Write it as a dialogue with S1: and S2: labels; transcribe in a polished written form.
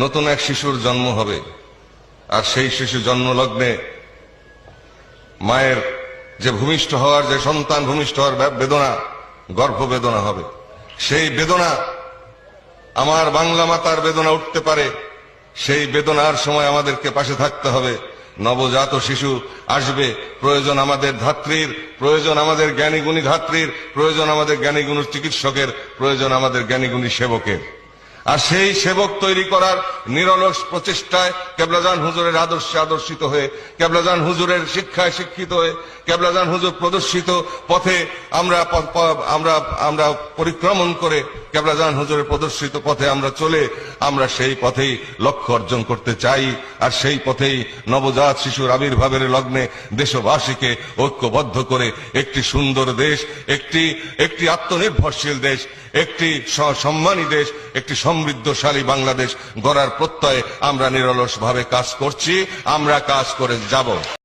S1: নতুন এক শিশুর জন্ম হবে, আর সেই শিশু জন্মলগ্নে মায়ের যে ভূমিষ্ঠ হওয়ার, যে সন্তান ভূমিষ্ঠ হওয়ার বেদনা, গর্ভ বেদনা হবে। সেই বেদনা, আমার বাংলা মাতার বেদনা উঠতে পারে, সেই বেদনার সময় আমাদেরকে পাশে থাকতে হবে। নবজাত শিশু আসবে, প্রয়োজন আমাদের ধাত্রীর, প্রয়োজন আমাদের জ্ঞানীগুণী ধাত্রীর, প্রয়োজন আমাদের জ্ঞানীগুণী চিকিৎসকের, প্রয়োজন আমাদের জ্ঞানীগুণী সেবকের। আর সেই সেবক তৈরি করার নিরলস প্রচেষ্টায়, কেবলাজান হুজুরের আদর্শে আদর্শিত হয়ে, কেবলাজান হুজুরের শিক্ষায় শিক্ষিত হয়ে, কেবলাজান হুজুর প্রদর্শিত পথে আমরা আমরা পরিক্রমণ করে, কেবলাজান হুজুরের প্রদর্শিত পথে আমরা চলে, আমরা সেই পথেই লক্ষ্য অর্জন করতে চাই। আর সেই পথেই নবজাত শিশুর আবির্ভাবের লগ্নে দেশবাসীকে ঐক্যবদ্ধ করে একটি সুন্দর দেশ, একটি আত্মনির্ভরশীল দেশ, একটি সম্মানী দেশ, একটি সমৃদ্ধশালী বাংলাদেশ গড়ার প্রত্যয়ে আমরা নিরলসভাবে কাজ করছি, আমরা কাজ করে যাব।